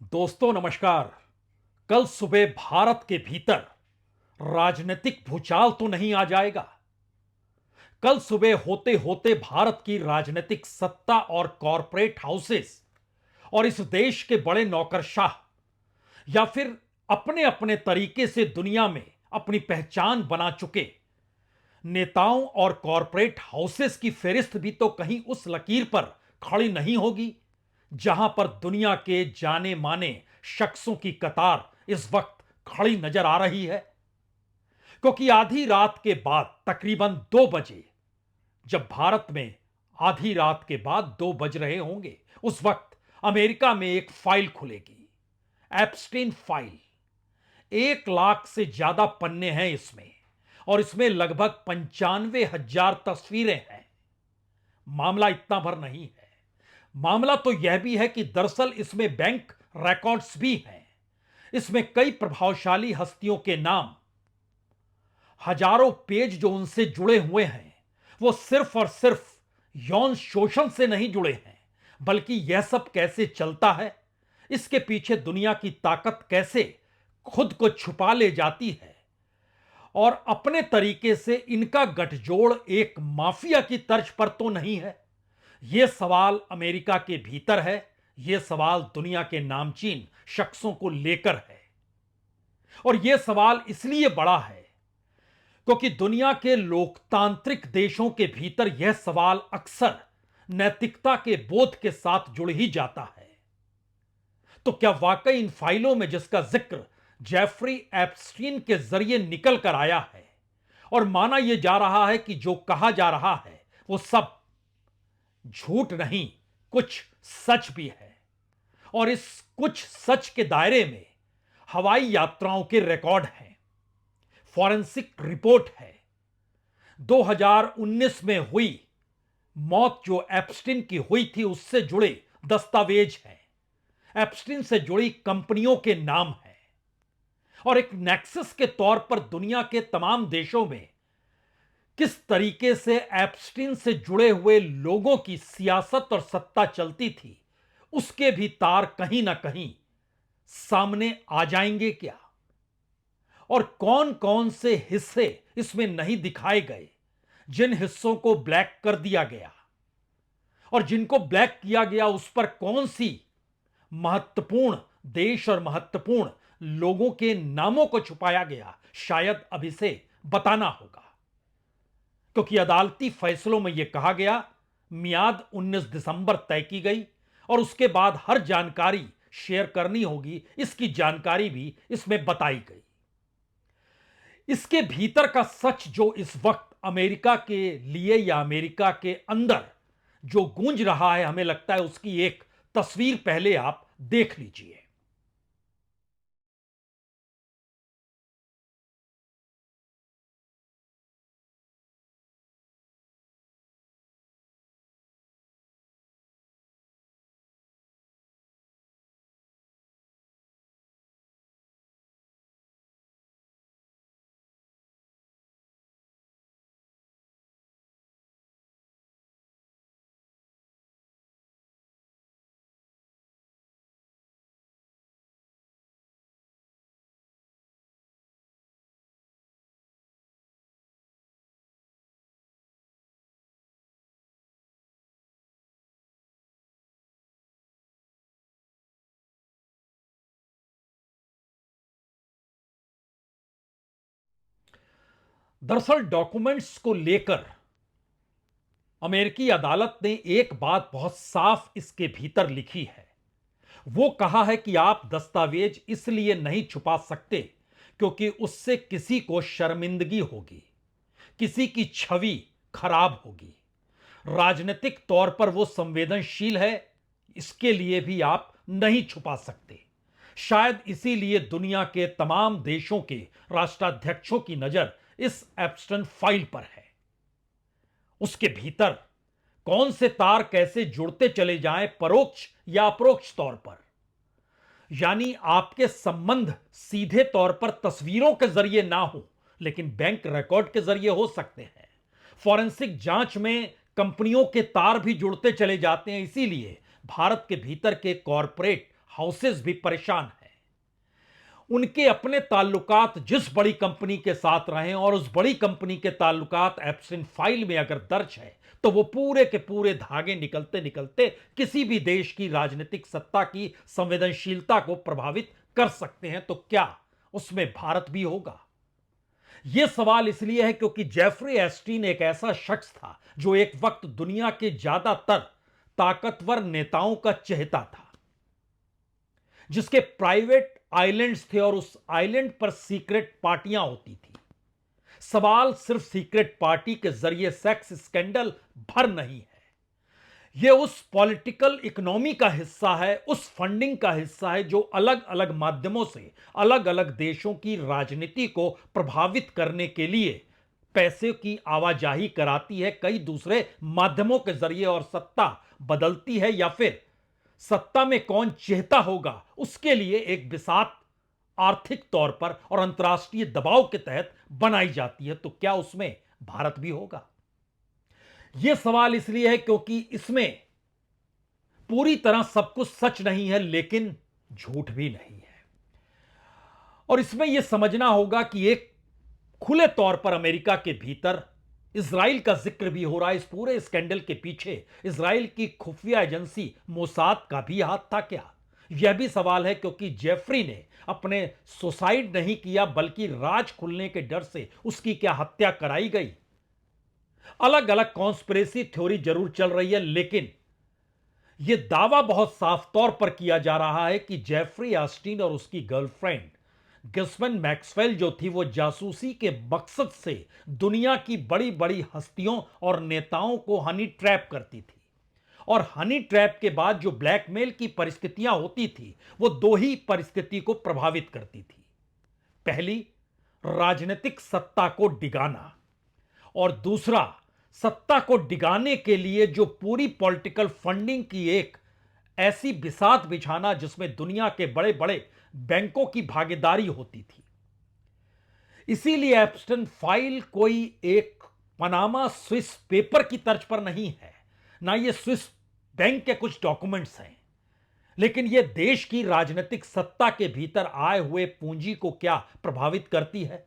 दोस्तों नमस्कार। कल सुबह भारत के भीतर राजनीतिक भूचाल तो नहीं आ जाएगा। कल सुबह होते होते भारत की राजनीतिक सत्ता और कॉरपोरेट हाउसेस और इस देश के बड़े नौकरशाह या फिर अपने अपने तरीके से दुनिया में अपनी पहचान बना चुके नेताओं और कॉरपोरेट हाउसेस की फेरिस्त भी तो कहीं उस लकीर पर खड़ी नहीं होगी जहां पर दुनिया के जाने माने शख्सों की कतार इस वक्त खड़ी नजर आ रही है। क्योंकि आधी रात के बाद तकरीबन 2 बजे, जब भारत में आधी रात के बाद 2 बज रहे होंगे, उस वक्त अमेरिका में एक फाइल खुलेगी, एप्स्टीन फाइल। 1 लाख से ज्यादा पन्ने हैं इसमें और इसमें लगभग 95,000 तस्वीरें हैं। मामला इतना भर नहीं है, मामला तो यह भी है कि दरअसल इसमें बैंक रिकॉर्ड्स भी हैं। इसमें कई प्रभावशाली हस्तियों के नाम, हजारों पेज जो उनसे जुड़े हुए हैं वो सिर्फ और सिर्फ यौन शोषण से नहीं जुड़े हैं, बल्कि यह सब कैसे चलता है, इसके पीछे दुनिया की ताकत कैसे खुद को छुपा ले जाती है और अपने तरीके से इनका गठजोड़ एक माफिया की तर्ज पर तो नहीं है। यह सवाल अमेरिका के भीतर है, यह सवाल दुनिया के नामचीन शख्सों को लेकर है। और यह सवाल इसलिए बड़ा है क्योंकि दुनिया के लोकतांत्रिक देशों के भीतर यह सवाल अक्सर नैतिकता के बोध के साथ जुड़ ही जाता है। तो क्या वाकई इन फाइलों में जिसका जिक्र जेफरी एप्स्टीन के जरिए निकल कर आया है और माना यह जा रहा है कि जो कहा जा रहा है वो सब झूठ नहीं, कुछ सच भी है। और इस कुछ सच के दायरे में हवाई यात्राओं के रिकॉर्ड हैं, फॉरेंसिक रिपोर्ट है, 2019 में हुई मौत जो एप्स्टीन की हुई थी उससे जुड़े दस्तावेज हैं, एप्स्टीन से जुड़ी कंपनियों के नाम हैं और एक नेक्सस के तौर पर दुनिया के तमाम देशों में किस तरीके से एप्स्टीन से जुड़े हुए लोगों की सियासत और सत्ता चलती थी, उसके भी तार कहीं ना कहीं सामने आ जाएंगे क्या। और कौन कौन से हिस्से इसमें नहीं दिखाए गए, जिन हिस्सों को ब्लैक कर दिया गया और जिनको ब्लैक किया गया उस पर कौन सी महत्वपूर्ण देश और महत्वपूर्ण लोगों के नामों को छुपाया गया, शायद अब इसे बताना होगा। क्योंकि अदालती फैसलों में यह कहा गया मियाद 19 दिसंबर तय की गई और उसके बाद हर जानकारी शेयर करनी होगी, इसकी जानकारी भी इसमें बताई गई। इसके भीतर का सच जो इस वक्त अमेरिका के लिए या अमेरिका के अंदर जो गूंज रहा है, हमें लगता है उसकी एक तस्वीर पहले आप देख लीजिए। दरअसल डॉक्यूमेंट्स को लेकर अमेरिकी अदालत ने एक बात बहुत साफ इसके भीतर लिखी है। वो कहा है कि आप दस्तावेज इसलिए नहीं छुपा सकते क्योंकि उससे किसी को शर्मिंदगी होगी, किसी की छवि खराब होगी, राजनीतिक तौर पर वो संवेदनशील है, इसके लिए भी आप नहीं छुपा सकते। शायद इसीलिए दुनिया के तमाम देशों के राष्ट्राध्यक्षों की नजर इस एप्स्टन फाइल पर है। उसके भीतर कौन से तार कैसे जुड़ते चले जाएं, परोक्ष या अपरोक्ष तौर पर, यानी आपके संबंध सीधे तौर पर तस्वीरों के जरिए ना हो लेकिन बैंक रिकॉर्ड के जरिए हो सकते हैं। फॉरेंसिक जांच में कंपनियों के तार भी जुड़ते चले जाते हैं, इसीलिए भारत के भीतर के कॉरपोरेट हाउसेस भी परेशान हैं। उनके अपने ताल्लुकात जिस बड़ी कंपनी के साथ रहे और उस बड़ी कंपनी के ताल्लुकात एप्स्टीन फाइल में अगर दर्ज है तो वो पूरे के पूरे धागे निकलते निकलते किसी भी देश की राजनीतिक सत्ता की संवेदनशीलता को प्रभावित कर सकते हैं। तो क्या उसमें भारत भी होगा? यह सवाल इसलिए है क्योंकि जेफरी एस्टीन एक ऐसा शख्स था जो एक वक्त दुनिया के ज्यादातर ताकतवर नेताओं का चहेता था, जिसके प्राइवेट आइलैंड्स थे और उस आइलैंड पर सीक्रेट पार्टियां होती थी। सवाल सिर्फ सीक्रेट पार्टी के जरिए सेक्स स्कैंडल भर नहीं है, यह उस पॉलिटिकल इकोनॉमी का हिस्सा है, उस फंडिंग का हिस्सा है जो अलग अलग माध्यमों से अलग अलग देशों की राजनीति को प्रभावित करने के लिए पैसे की आवाजाही कराती है कई दूसरे माध्यमों के जरिए, और सत्ता बदलती है या फिर सत्ता में कौन चेहता होगा उसके लिए एक बिसात आर्थिक तौर पर और अंतर्राष्ट्रीय दबाव के तहत बनाई जाती है। तो क्या उसमें भारत भी होगा? यह सवाल इसलिए है क्योंकि इसमें पूरी तरह सब कुछ सच नहीं है लेकिन झूठ भी नहीं है, और इसमें यह समझना होगा कि एक खुले तौर पर अमेरिका के भीतर इजराइल का जिक्र भी हो रहा है। इस पूरे स्कैंडल के पीछे इजराइल की खुफिया एजेंसी मोसाद का भी हाथ था क्या? यह भी सवाल है क्योंकि जेफरी ने अपने सुसाइड नहीं किया बल्कि राज खुलने के डर से उसकी क्या हत्या कराई गई। अलग अलग कॉन्स्पिरेसी थ्योरी जरूर चल रही है लेकिन यह दावा बहुत साफ तौर पर किया जा रहा है कि जेफरी एस्टीन और उसकी गर्लफ्रेंड गिस्मन मैक्सवेल जो थी वो जासूसी के मकसद से दुनिया की बड़ी बड़ी हस्तियों और नेताओं को हनी ट्रैप करती थी, और हनी ट्रैप के बाद जो ब्लैकमेल की परिस्थितियां होती थी वो दो ही परिस्थिति को प्रभावित करती थी। पहली, राजनीतिक सत्ता को डिगाना, और दूसरा, सत्ता को डिगाने के लिए जो पूरी पॉलिटिकल फंडिंग की एक ऐसी बिसात बिछाना जिसमें दुनिया के बड़े बड़े बैंकों की भागीदारी होती थी। इसीलिए एप्स्टीन फाइल कोई एक पनामा स्विस पेपर की तर्ज पर नहीं है, ना ये स्विस बैंक के कुछ डॉक्यूमेंट्स हैं, लेकिन यह देश की राजनीतिक सत्ता के भीतर आए हुए पूंजी को क्या प्रभावित करती है।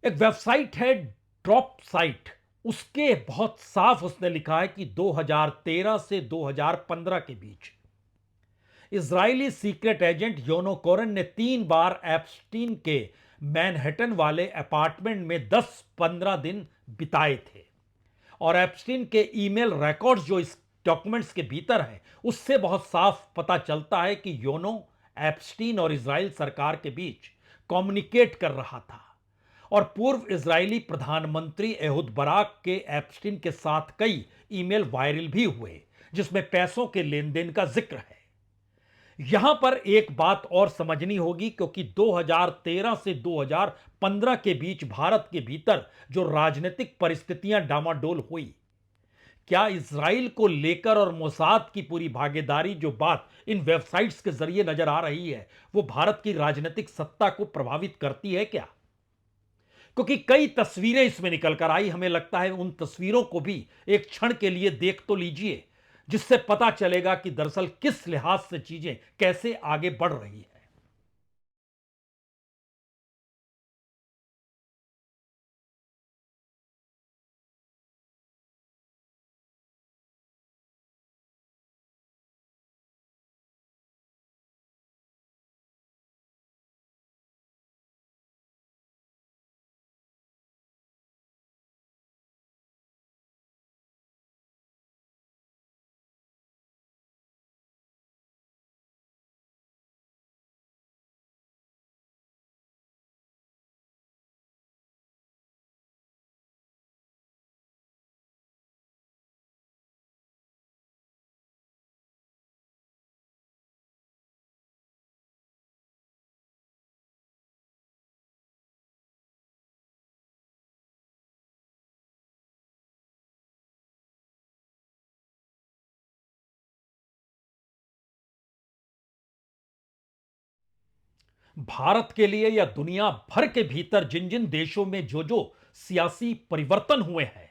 एक वेबसाइट है ड्रॉप साइट, उसके बहुत साफ उसने लिखा है कि 2013 से 2015 के बीच इजरायली सीक्रेट एजेंट योनो कोरेन ने 3 बार एप्स्टीन के मैनहट्टन वाले अपार्टमेंट में 10-15 दिन बिताए थे, और एप्स्टीन के ईमेल रिकॉर्ड्स जो इस डॉक्यूमेंट्स के भीतर हैं उससे बहुत साफ पता चलता है कि योनो एप्स्टीन और इजराइल सरकार के बीच कम्युनिकेट कर रहा था, और पूर्व इजरायली प्रधानमंत्री एहुद बराक के एप्स्टीन के साथ कई ईमेल वायरल भी हुए जिसमें पैसों के लेन देन का जिक्र है। यहां पर एक बात और समझनी होगी क्योंकि 2013 से 2015 के बीच भारत के भीतर जो राजनीतिक परिस्थितियां डामाडोल हुई, क्या इजराइल को लेकर और मोसाद की पूरी भागीदारी जो बात इन वेबसाइट्स के जरिए नजर आ रही है वो भारत की राजनीतिक सत्ता को प्रभावित करती है क्या? क्योंकि कई तस्वीरें इसमें निकल कर आई, हमें लगता है उन तस्वीरों को भी एक क्षण के लिए देख तो लीजिए जिससे पता चलेगा कि दरअसल किस लिहाज से चीजें कैसे आगे बढ़ रही है। भारत के लिए या दुनिया भर के भीतर जिन जिन देशों में जो जो सियासी परिवर्तन हुए हैं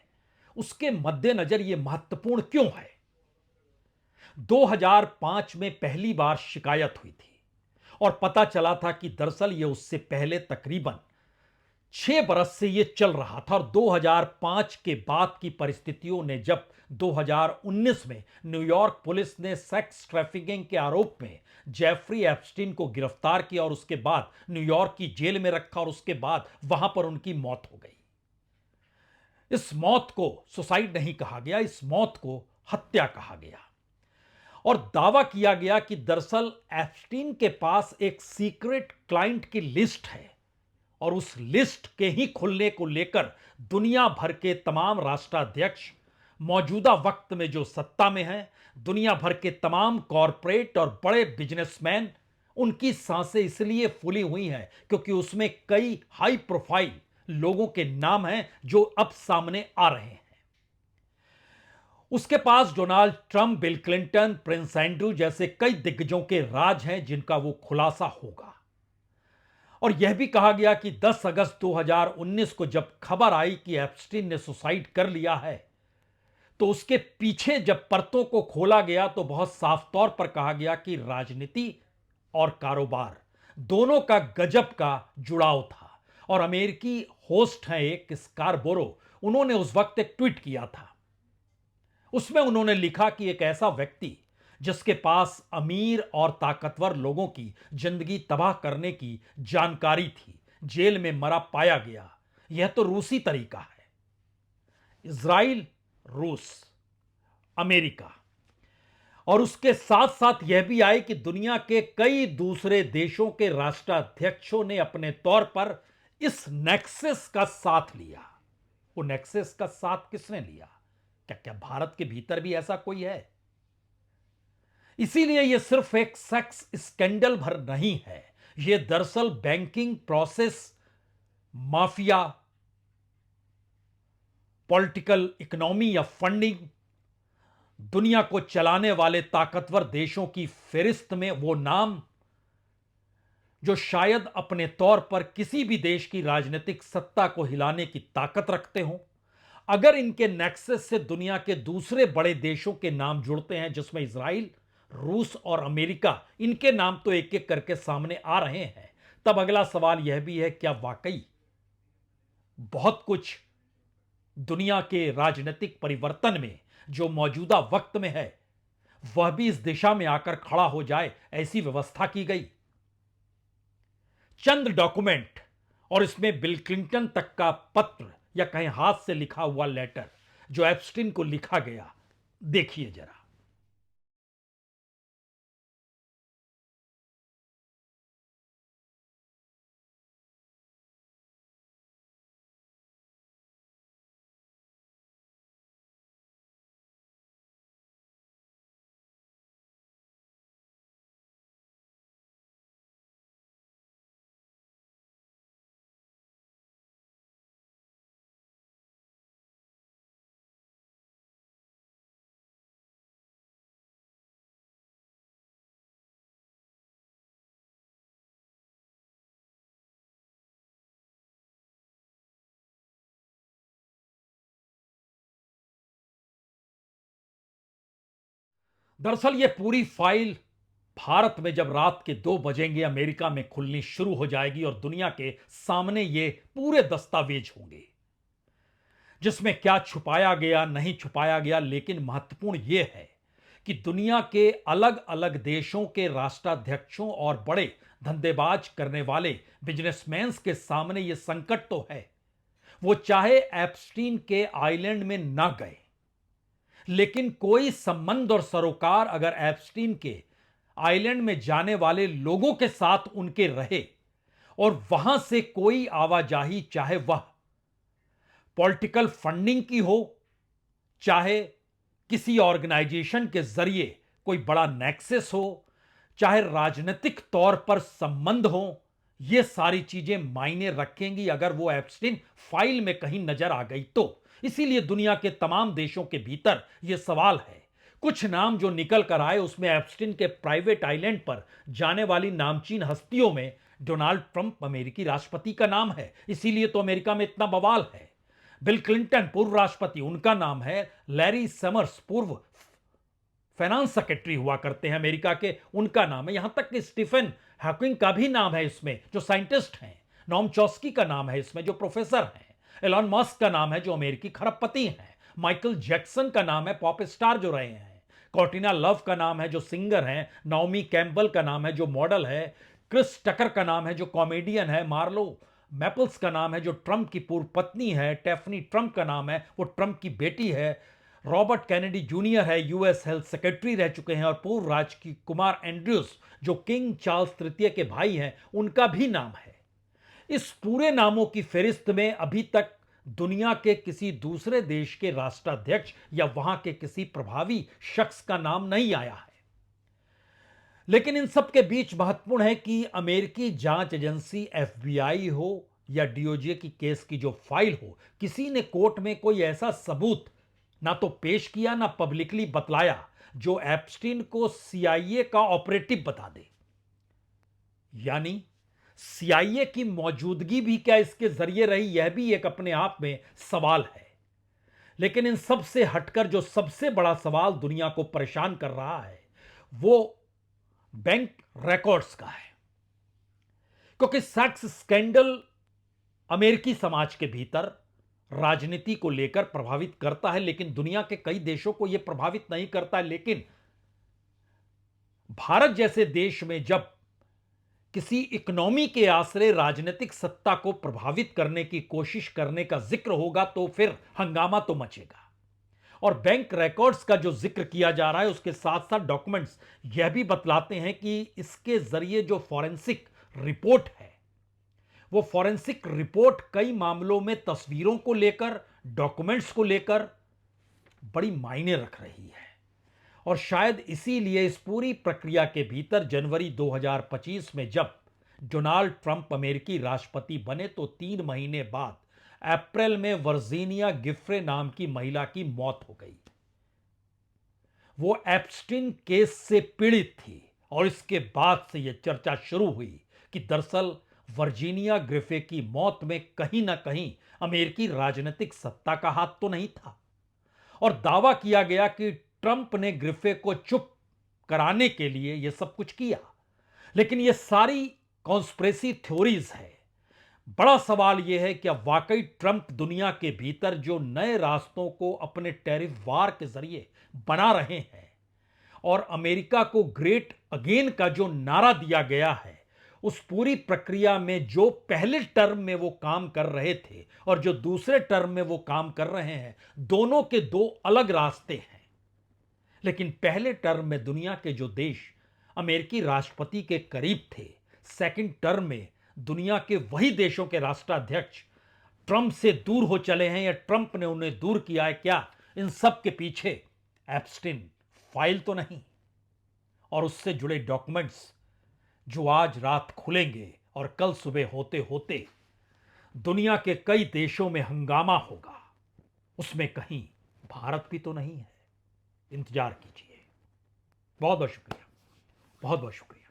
उसके मद्देनजर यह महत्वपूर्ण क्यों है? 2005 में पहली बार शिकायत हुई थी और पता चला था कि दरअसल यह उससे पहले तकरीबन 6 बरस से यह चल रहा था और 2005 के बाद की परिस्थितियों ने जब 2019 में न्यूयॉर्क पुलिस ने सेक्स ट्रैफिकिंग के आरोप में जेफरी एप्स्टीन को गिरफ्तार किया और उसके बाद न्यूयॉर्क की जेल में रखा और उसके बाद वहां पर उनकी मौत हो गई। इस मौत को सुसाइड नहीं कहा गया, इस मौत को हत्या कहा गया और दावा किया गया कि दरअसल एप्स्टीन के पास एक सीक्रेट क्लाइंट की लिस्ट है और उस लिस्ट के ही खुलने को लेकर दुनिया भर के तमाम राष्ट्राध्यक्ष मौजूदा वक्त में जो सत्ता में हैं, दुनिया भर के तमाम कॉरपोरेट और बड़े बिजनेसमैन, उनकी सांसें इसलिए फूली हुई हैं क्योंकि उसमें कई हाई प्रोफाइल लोगों के नाम हैं जो अब सामने आ रहे हैं। उसके पास Donald Trump, Bill Clinton, Prince Andrew जैसे कई दिग्गजों के राज हैं जिनका वो खुलासा होगा। और यह भी कहा गया कि 10 अगस्त 2019 को जब खबर आई कि एप्स्टीन ने सुसाइड कर लिया है तो उसके पीछे जब परतों को खोला गया तो बहुत साफ तौर पर कहा गया कि राजनीति और कारोबार दोनों का गजब का जुड़ाव था। और अमेरिकी होस्ट हैं एक स्कारबोरो, उन्होंने उस वक्त एक ट्वीट किया था। उसमें उन्होंने लिखा कि एक ऐसा व्यक्ति जिसके पास अमीर और ताकतवर लोगों की जिंदगी तबाह करने की जानकारी थी, जेल में मरा पाया गया। यह तो रूसी तरीका है। इजराइल, रूस, अमेरिका और उसके साथ साथ यह भी आए कि दुनिया के कई दूसरे देशों के राष्ट्राध्यक्षों ने अपने तौर पर इस नेक्सस का साथ लिया। वो नेक्सस का साथ किसने लिया? क्या क्या भारत के भीतर भी ऐसा कोई है? इसीलिए यह सिर्फ एक सेक्स स्कैंडल भर नहीं है, यह दरअसल banking process, mafia, political economy या फंडिंग, दुनिया को चलाने वाले ताकतवर देशों की फेरिस्त में वो नाम जो शायद अपने तौर पर किसी भी देश की राजनीतिक सत्ता को हिलाने की ताकत रखते हों, अगर इनके नेक्सस से दुनिया के दूसरे बड़े देशों के नाम जुड़ते हैं जिसमें इजराइल, रूस और अमेरिका, इनके नाम तो एक एक करके सामने आ रहे हैं, तब अगला सवाल यह भी है क्या वाकई बहुत कुछ दुनिया के राजनीतिक परिवर्तन में जो मौजूदा वक्त में है वह भी इस दिशा में आकर खड़ा हो जाए, ऐसी व्यवस्था की गई। चंद डॉक्यूमेंट और इसमें बिल क्लिंटन तक का पत्र या कहीं हाथ से लिखा हुआ लेटर जो एप्स्टीन को लिखा गया, देखिए जरा। दरअसल यह पूरी फाइल भारत में जब रात के 2 बजेंगे अमेरिका में खुलनी शुरू हो जाएगी और दुनिया के सामने ये पूरे दस्तावेज होंगे जिसमें क्या छुपाया गया, नहीं छुपाया गया। लेकिन महत्वपूर्ण यह है कि दुनिया के अलग अलग देशों के राष्ट्राध्यक्षों और बड़े धंधेबाज करने वाले बिजनेसमैन्स के सामने यह संकट तो है, वो चाहे एप्स्टीन के आइलैंड में ना गए, लेकिन कोई संबंध और सरोकार अगर एप्स्टीन के आइलैंड में जाने वाले लोगों के साथ उनके रहे और वहां से कोई आवाजाही, चाहे वह पॉलिटिकल फंडिंग की हो, चाहे किसी ऑर्गेनाइजेशन के जरिए कोई बड़ा नेक्सस हो, चाहे राजनीतिक तौर पर संबंध हो, यह सारी चीजें मायने रखेंगी अगर वो एप्स्टीन फाइल में कहीं नजर आ गई तो। इसीलिए दुनिया के तमाम देशों के भीतर यह सवाल है। कुछ नाम जो निकल कर आए उसमें एप्स्टीन के प्राइवेट आइलैंड पर जाने वाली नामचीन हस्तियों में डोनाल्ड ट्रंप अमेरिकी राष्ट्रपति का नाम है, इसीलिए तो अमेरिका में इतना बवाल है। बिल क्लिंटन पूर्व राष्ट्रपति, उनका नाम है। लैरी समर्स पूर्व फाइनेंस सेक्रेटरी हुआ करते हैं अमेरिका के, उनका नाम है। यहां तक कि स्टीफन हॉकिंग का भी नाम है इसमें, जो साइंटिस्ट हैं। नॉम चॉस्की का नाम है इसमें, जो प्रोफेसर हैं। एलॉन मस्क का नाम है, जो अमेरिकी खरबपति हैं। माइकल जैक्सन का नाम है, पॉप स्टार जो रहे हैं। कॉर्टिना लव का नाम है, जो सिंगर हैं। नाओमी कैम्पबेल का नाम है, जो मॉडल है। क्रिस टकर का नाम है, जो कॉमेडियन है। मार्लो मैपल्स का नाम है, जो ट्रंप की पूर्व पत्नी है। टेफनी ट्रंप का नाम है, वो ट्रंप की बेटी है। रॉबर्ट कैनेडी जूनियर है, यूएस हेल्थ सेक्रेटरी रह चुके हैं। और पूर्व राजकुमार एंड्रयूस, जो किंग चार्ल्स तृतीय के भाई हैं, उनका भी नाम है। इस पूरे नामों की फेरिस्त में अभी तक दुनिया के किसी दूसरे देश के राष्ट्राध्यक्ष या वहां के किसी प्रभावी शख्स का नाम नहीं आया है। लेकिन इन सब के बीच महत्वपूर्ण है कि अमेरिकी जांच एजेंसी एफबीआई हो या डीओजे की केस की जो फाइल हो, किसी ने कोर्ट में कोई ऐसा सबूत ना तो पेश किया ना पब्लिकली बतलाया जो एप्स्टीन को सीआईए का ऑपरेटिव बता दे। यानी सीआईए की मौजूदगी भी क्या इसके जरिए रही, यह भी एक अपने आप में सवाल है। लेकिन इन सब से हटकर जो सबसे बड़ा सवाल दुनिया को परेशान कर रहा है, वो बैंक रिकॉर्ड्स का है। क्योंकि सेक्स स्कैंडल अमेरिकी समाज के भीतर राजनीति को लेकर प्रभावित करता है, लेकिन दुनिया के कई देशों को यह प्रभावित नहीं करता है। लेकिन भारत जैसे देश में जब किसी इकोनॉमी के आश्रय राजनीतिक सत्ता को प्रभावित करने की कोशिश करने का जिक्र होगा तो फिर हंगामा तो मचेगा। और बैंक रिकॉर्ड्स का जो जिक्र किया जा रहा है, उसके साथ साथ डॉक्यूमेंट्स यह भी बतलाते हैं कि इसके जरिए जो फॉरेंसिक रिपोर्ट है, वो फॉरेंसिक रिपोर्ट कई मामलों में तस्वीरों को लेकर, डॉक्यूमेंट्स को लेकर बड़ी मायने रख रही है। और शायद इसीलिए इस पूरी प्रक्रिया के भीतर जनवरी 2025 में जब डोनाल्ड ट्रंप अमेरिकी राष्ट्रपति बने, तो 3 महीने बाद अप्रैल में वर्जीनिया गिफ्रे नाम की महिला की मौत हो गई। वो एप्स्टीन केस से पीड़ित थी और इसके बाद से यह चर्चा शुरू हुई कि दरअसल वर्जीनिया गिफ्रे की मौत में कहीं ना कहीं अमेरिकी राजनीतिक सत्ता का हाथ तो नहीं था। और दावा किया गया कि ट्रंप ने ग्रिफे को चुप कराने के लिए यह सब कुछ किया। लेकिन यह सारी कॉन्स्पिरेसी थ्योरीज है। बड़ा सवाल यह है कि अब वाकई ट्रंप दुनिया के भीतर जो नए रास्तों को अपने टैरिफ वार के जरिए बना रहे हैं और अमेरिका को ग्रेट अगेन का जो नारा दिया गया है, उस पूरी प्रक्रिया में जो पहले टर्म में वो काम कर रहे थे और जो दूसरे टर्म में वो काम कर रहे हैं, दोनों के दो अलग रास्ते हैं। लेकिन पहले टर्म में दुनिया के जो देश अमेरिकी राष्ट्रपति के करीब थे, सेकंड टर्म में दुनिया के वही देशों के राष्ट्राध्यक्ष ट्रंप से दूर हो चले हैं या ट्रंप ने उन्हें दूर किया है। क्या इन सब के पीछे एप्स्टीन फाइल तो नहीं और उससे जुड़े डॉक्यूमेंट्स जो आज रात खुलेंगे और कल सुबह होते होते दुनिया के कई देशों में हंगामा होगा, उसमें कहीं भारत भी तो नहीं है। इंतजार कीजिए। बहुत बहुत शुक्रिया, बहुत बहुत शुक्रिया।